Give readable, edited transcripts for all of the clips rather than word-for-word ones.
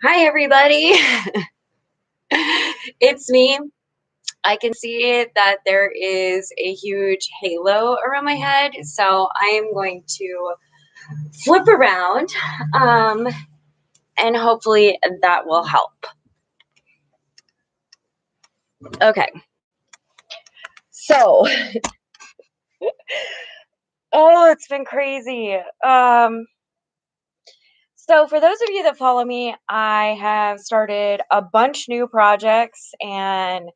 Hi, everybody. It's me. I can see that there is a huge halo around my head, so I am going to flip around, um, and hopefully that will help. Okay, so, oh, it's been crazy. So for those of you that follow me, I have started a bunch new projects and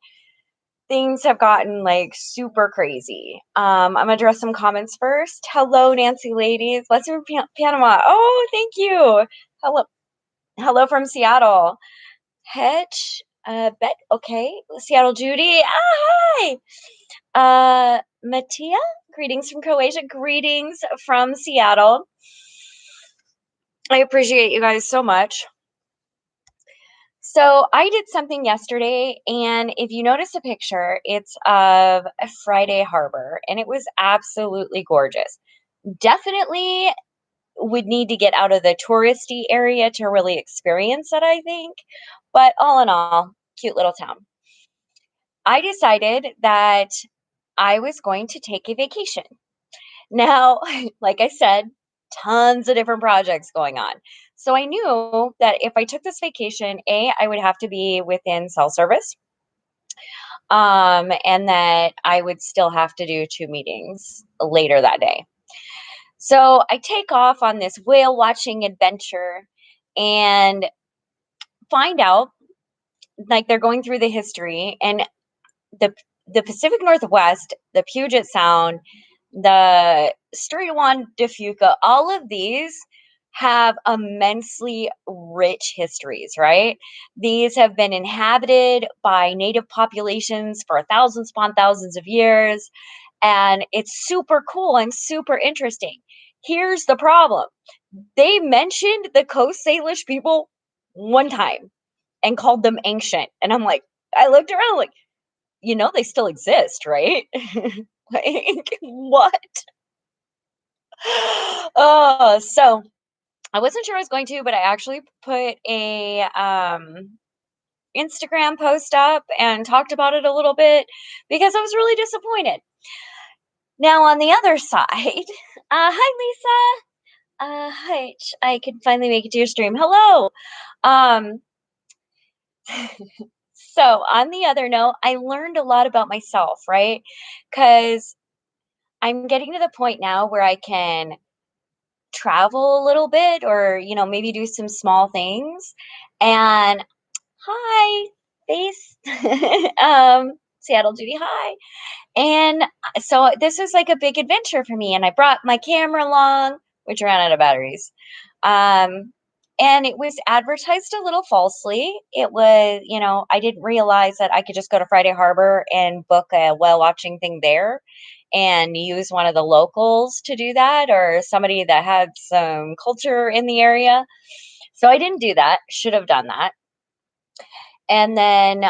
things have gotten like super crazy. I'm gonna address some comments first. Hello, Nancy ladies. Let's from Panama. Oh, thank you. Hello, hello from Seattle. Hetch, Bet. Okay, Seattle, Judy. Ah, hi. Mattia. Greetings from Croatia. Greetings from Seattle. I appreciate you guys so much. So I did something yesterday, and if you notice a picture, it's of Friday Harbor, and it was absolutely gorgeous. Definitely would need to get out of the touristy area to really experience it, I think. But all in all, cute little town. I decided that I was going to take a vacation. Now, like I said, tons of different projects going on. So I knew that if I took this vacation, I would have to be within cell service, and that I would still have to do 2 meetings later that day. So I take off on this whale watching adventure and find out like they're going through the history and the the Pacific Northwest, the Puget Sound, the Strait of Juan de Fuca, all of these have immensely rich histories, right? These have been inhabited by native populations for thousands upon thousands of years, and it's super cool and super interesting. Here's the problem. They mentioned the Coast Salish people one time and called them ancient. And I'm like, I looked around like, they still exist, right? Like, what? Oh, so I wasn't sure I was going to, but I actually put a Instagram post up and talked about it a little bit because I was really disappointed. Now on the other side, hi Lisa. Hi, I can finally make it to your stream. Hello. Um, so on the other note, I learned a lot about myself, right? Because I'm getting to the point now where I can travel a little bit or, maybe do some small things. And hi, face. Seattle Judy, hi. And so this is like a big adventure for me. And I brought my camera along, which ran out of batteries. Um, and it was advertised a little falsely. It was, I didn't realize that I could just go to Friday Harbor and book a whale watching thing there and use one of the locals to do that or somebody that had some culture in the area. So I didn't do that. Should have done that. And then,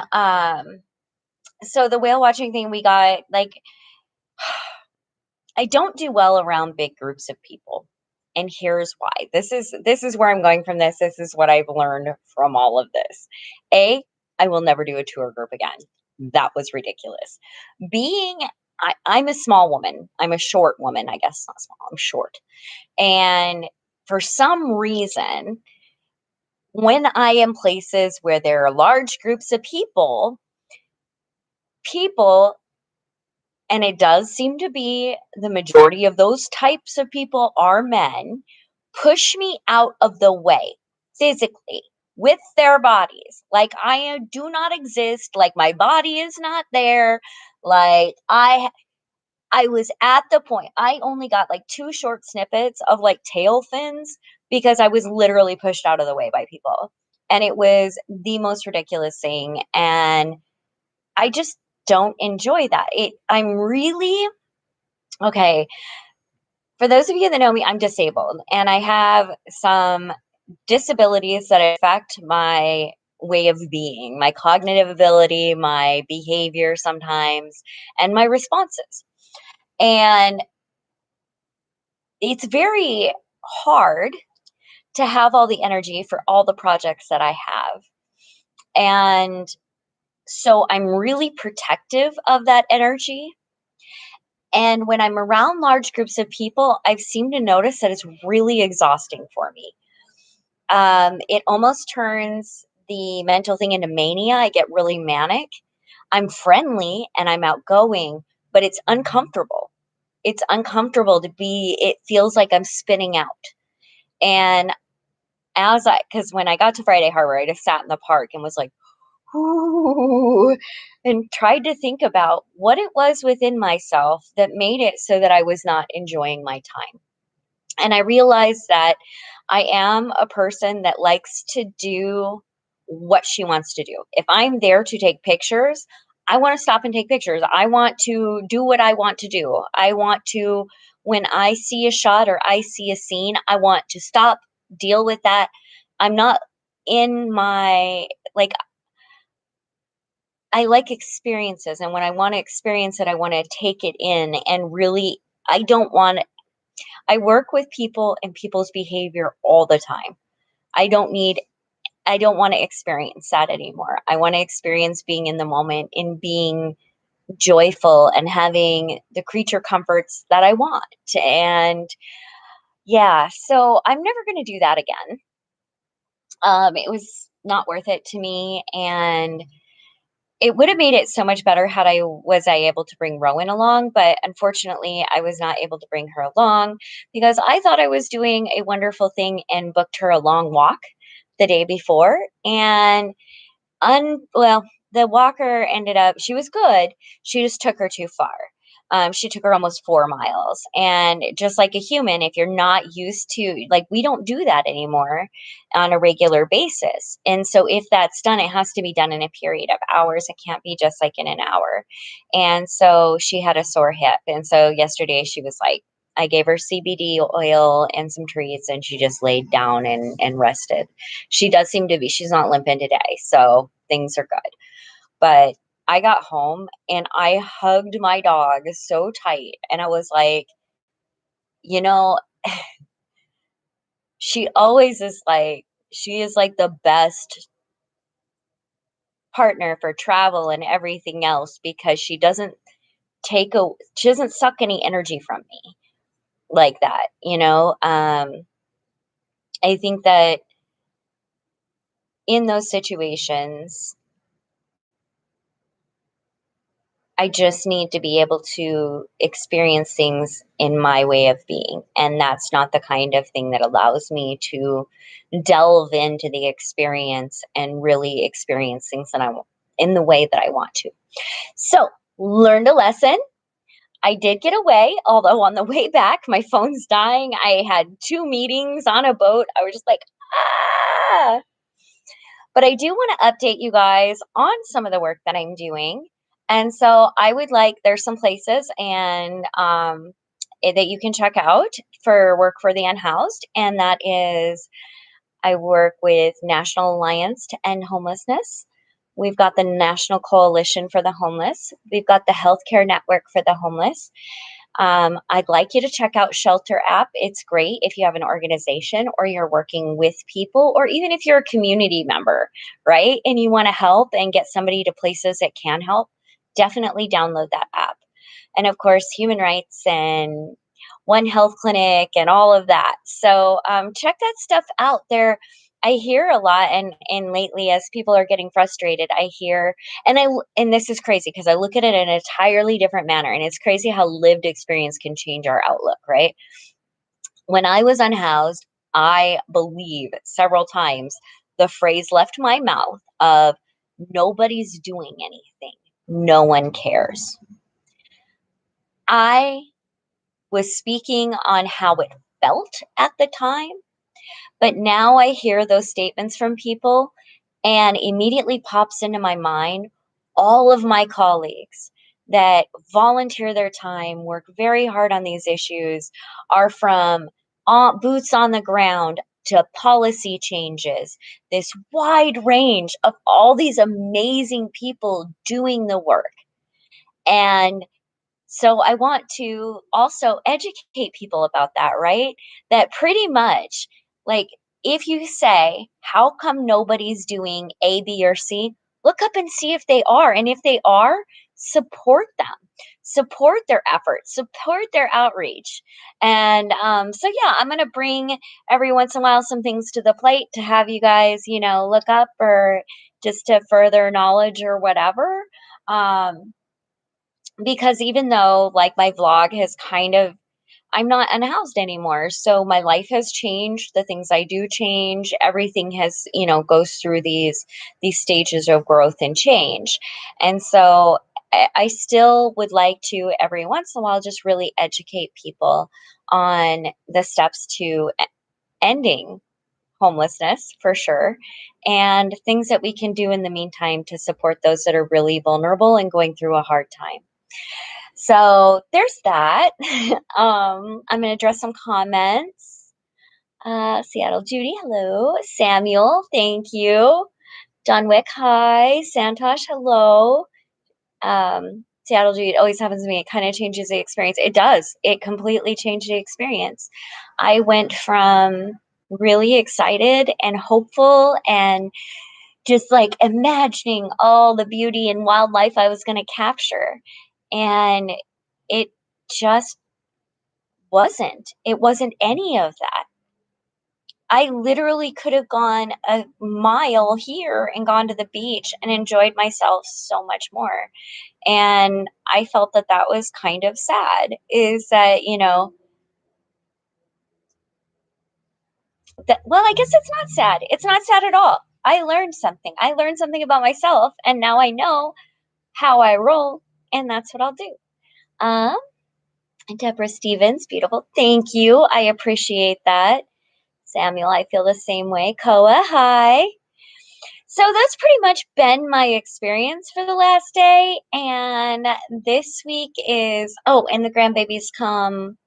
so the whale watching thing we got like, I don't do well around big groups of people. And here's why. This is where I'm going from this. This is what I've learned from all of this. I will never do a tour group again. That was ridiculous. I'm a small woman. I'm a short woman, I guess not small. I'm short. And for some reason, when I am places where there are large groups of people and it does seem to be the majority of those types of people are men, push me out of the way physically with their bodies. Like I do not exist, like my body is not there. Like I was at the point. I only got like 2 short snippets of like tail fins because I was literally pushed out of the way by people. And it was the most ridiculous thing. And I just don't enjoy that. I'm really okay. For those of you that know me, I'm disabled and I have some disabilities that affect my way of being, my cognitive ability, my behavior sometimes, and my responses. And it's very hard to have all the energy for all the projects that I have. And so I'm really protective of that energy. And when I'm around large groups of people, I've seemed to notice that it's really exhausting for me. It almost turns the mental thing into mania. I get really manic. I'm friendly and I'm outgoing, but it's uncomfortable. It's uncomfortable to be, it feels like I'm spinning out. And because when I got to Friday Harbor, I just sat in the park and was like, "Ooh," and tried to think about what it was within myself that made it so that I was not enjoying my time. And I realized that I am a person that likes to do what she wants to do. If I'm there to take pictures, I want to stop and take pictures. I want to do what I want to do. I want to, when I see a shot or I see a scene, I want to stop, deal with that. I'm not in my, like, I like experiences. And when I want to experience it, I want to take it in and really, I don't want I work with people and people's behavior all the time. I don't need I don't want to experience that anymore. I want to experience being in the moment and being joyful and having the creature comforts that I want. And yeah, so I'm never going to do that again. It was not worth it to me, and it would have made it so much better had I able to bring Rowan along, but unfortunately, I was not able to bring her along because I thought I was doing a wonderful thing and booked her a long walk the day before, and well, the walker ended up she was good, she just took her too far. She took her almost 4 miles, and just like a human, if you're not used to like, we don't do that anymore on a regular basis, and so if that's done, it has to be done in a period of hours, it can't be just, like, in an hour, and so she had a sore hip, and so yesterday she was like I gave her CBD oil and some treats, and she just laid down and rested. She does seem to be she's not limping today, so things are good. But I got home and I hugged my dog so tight, and I was like, you know, she is like the best partner for travel and everything else because she doesn't suck any energy from me like that. I think that in those situations, I just need to be able to experience things in my way of being. And that's not the kind of thing that allows me to delve into the experience and really experience things in the way that I want to. So, learned a lesson. I did get away, although on the way back, my phone's dying. I had 2 meetings on a boat. I was just like, ah. But I do want to update you guys on some of the work that I'm doing. And so I would like, there's some places that you can check out for work for the unhoused. And that is, I work with National Alliance to End Homelessness. We've got the National Coalition for the Homeless. We've got the Healthcare Network for the Homeless. I'd like you to check out Shelter App. It's great if you have an organization or you're working with people, or even if you're a community member, right? And you want to help and get somebody to places that can help, definitely download that app. And of course, human rights and One Health Clinic and all of that. So check that stuff out there. I hear a lot, and lately, as people are getting frustrated, I hear, and this is crazy because I look at it in an entirely different manner, and it's crazy how lived experience can change our outlook, right? When I was unhoused, I believe several times the phrase left my mouth of nobody's doing anything, no one cares. I was speaking on how it felt at the time. But now I hear those statements from people, and immediately pops into my mind all of my colleagues that volunteer their time, work very hard on these issues, are from boots on the ground to policy changes, this wide range of all these amazing people doing the work. And so I want to also educate people about that, right? That pretty much, like, if you say, "How come nobody's doing A, B, or C?" Look up and see if they are, and if they are, support them. Support their efforts, support their outreach. And so yeah, I'm gonna bring every once in a while some things to the plate to have you guys, look up, or just to further knowledge or whatever. Um, because even though like my vlog has kind of I'm not unhoused anymore. So my life has changed. The things I do change. Everything has, goes through these stages of growth and change. And so I still would like to every once in a while just really educate people on the steps to ending homelessness for sure, and things that we can do in the meantime to support those that are really vulnerable and going through a hard time. So there's that. I'm going to address some comments. Seattle Judy, hello. Samuel, thank you. John Wick, hi. Santosh, hello. Seattle Judy, it always happens to me. It kind of changes the experience. It does. It completely changed the experience. I went from really excited and hopeful and just like imagining all the beauty and wildlife I was going to capture. And it just wasn't. It wasn't any of that. I literally could have gone a mile here and gone to the beach and enjoyed myself so much more. And I felt that that was kind of sad, is that, well, I guess it's not sad. It's not sad at all. I learned something. I learned something about myself, and now I know how I roll, and that's what I'll do. Um, Deborah Stevens, beautiful. Thank you. I appreciate that. Samuel, I feel the same way. Koa, hi. So that's pretty much been my experience for the last day. And this week is, oh, and the grandbabies come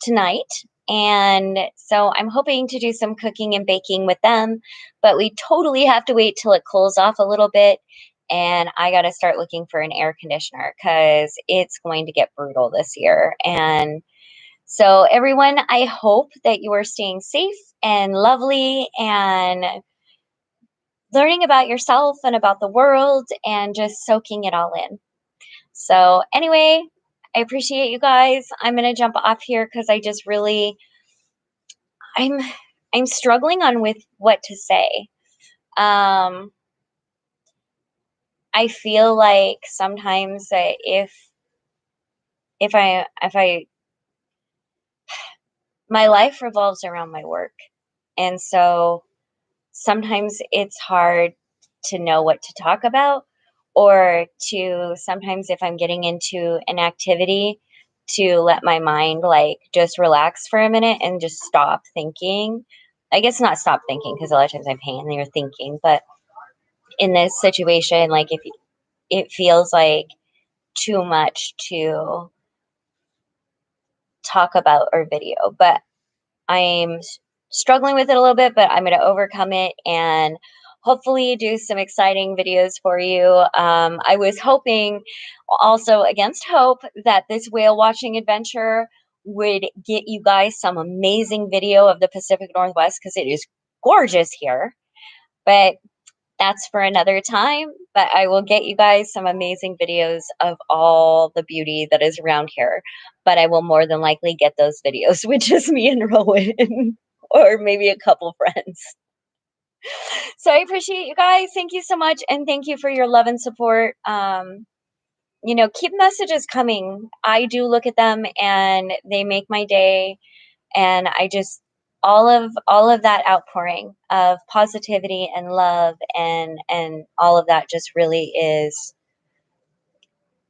tonight. And so I'm hoping to do some cooking and baking with them, but we totally have to wait till it cools off a little bit. And I got to start looking for an air conditioner because it's going to get brutal this year. And so, everyone, I hope that you are staying safe and lovely and learning about yourself and about the world and just soaking it all in. So, anyway, I appreciate you guys. I'm going to jump off here because I just really I'm I'm struggling on with what to say. Um I feel like sometimes that if I my life revolves around my work. And so sometimes it's hard to know what to talk about, or to sometimes if I'm getting into an activity to let my mind like just relax for a minute and just stop thinking. I guess not stop thinking because a lot of times I'm hanging there thinking, but in this situation, like if it feels like too much to talk about or video, but I'm struggling with it a little bit, but I'm going to overcome it and hopefully do some exciting videos for you. I was hoping, also against hope, that this whale watching adventure would get you guys some amazing video of the Pacific Northwest because it is gorgeous here. But that's for another time, but I will get you guys some amazing videos of all the beauty that is around here. But I will more than likely get those videos with just me and Rowan or maybe a couple friends. So I appreciate you guys. Thank you so much. And thank you for your love and support. Keep messages coming. I do look at them and they make my day. And I just all of that outpouring of positivity and love and all of that just really is,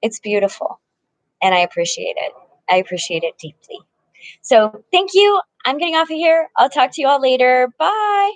it's beautiful, and I appreciate it. I appreciate it deeply. So thank you. I'm getting off of here. I'll talk to you all later. Bye.